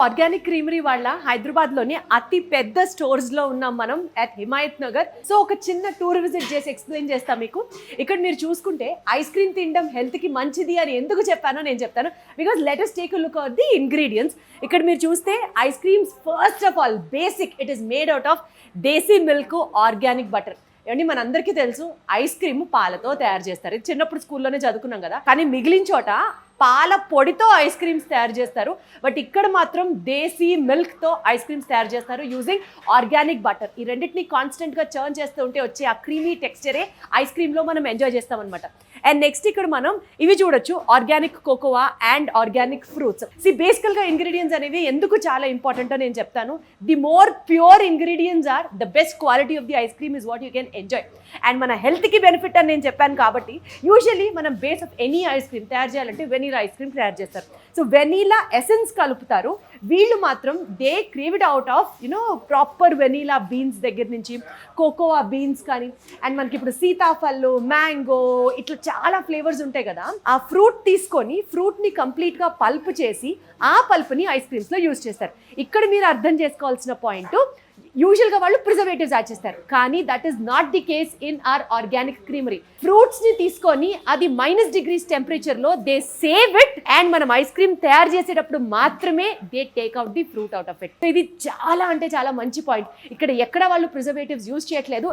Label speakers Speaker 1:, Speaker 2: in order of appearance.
Speaker 1: Organic creamery వాళ్ళ హైదరాబాద్లోని అతి పెద్ద స్టోర్స్లో ఉన్నాం మనం అట్ హిమాయత్ నగర్. సో ఒక చిన్న టూర్ విజిట్ చేసి ఎక్స్ప్లెయిన్ చేస్తాం మీకు. ఇక్కడ మీరు చూసుకుంటే ఐస్ క్రీమ్ తినడం హెల్త్కి మంచిది అని ఎందుకు చెప్పానో నేను చెప్తాను. Because let us take a look at the ingredients. ఇక్కడ మీరు చూస్తే ice creams first of all basic it is made out of desi milk organic butter. ఏమండి మనందరికీ తెలుసు ఐస్ క్రీమ్ పాలతో తయారు చేస్తారు. ఇది చిన్నప్పుడు స్కూల్లోనే చదువుకున్నాం కదా. కానీ మిగిలిన చోట పాల పొడితో ఐస్ క్రీమ్స్ తయారు చేస్తారు. బట్ ఇక్కడ మాత్రం దేశీ మిల్క్తో ఐస్ క్రీమ్స్ తయారు చేస్తారు యూజింగ్ ఆర్గానిక్ బటర్. ఈ రెండింటిని కాన్స్టెంట్గా చర్న్ చేస్తూ ఉంటే వచ్చే ఆ క్రీమీ టెక్స్చరే ఐస్ క్రీమ్లో మనం ఎంజాయ్ చేస్తాం అనమాట. అండ్ నెక్స్ట్ ఇక్కడ మనం ఇవి చూడొచ్చు, organic cocoa and organic fruits. బేసికల్గా ఇంగ్రీడియంట్స్ అనేవి ఎందుకు చాలా ఇంపార్టెంటో నేను చెప్తాను. The more pure ingredients are the best quality of the ice cream is what you can enjoy. And మన హెల్త్కి బెనిఫిట్ అని నేను చెప్పాను కాబట్టి యూజువల్లీ మనం base of any ice cream తయారు చేయాలంటే వెనీలా ఐస్ క్రీమ్ తయారు చేస్తారు. సో వెనీలా ఎసెన్స్ కలుపుతారు. వీళ్ళు మాత్రం they క్రీవ్ it out of proper vanilla beans దగ్గర నుంచి కోకోవా బీన్స్ కానీ, అండ్ మనకి ఇప్పుడు సీతాఫళ్ళు, మ్యాంగో, ఇట్లా చాలా ఫ్లేవర్స్ ఉంటాయి కదా. ఆ ఫ్రూట్ తీసుకొని ఫ్రూట్ని కంప్లీట్గా పల్ప్ చేసి ఆ పల్ప్ని ఐస్ క్రీమ్స్లో యూజ్ చేస్తారు. ఇక్కడ మీరు అర్థం చేసుకోవాల్సిన పాయింట్, యూజువల్గా వాళ్ళు ప్రిజర్వేటివ్స్ యాడ్ చేస్తారు, కానీ that is not the case in our organic creamery. ఫ్రూట్స్ని తీసుకొని అది -డిగ్రీస్ టెంపరేచర్లో దే సేవ్ ఇట్ అండ్ మనం ఐస్ క్రీమ్ తయారు చేసేటప్పుడు మాత్రమే they take out the fruit out of it. ఇది చాలా అంటే చాలా మంచి పాయింట్. ఇక్కడ ఎక్కడ వాళ్ళు ప్రిజర్వేటివ్స్ యూజ్ చేయట్లేదు.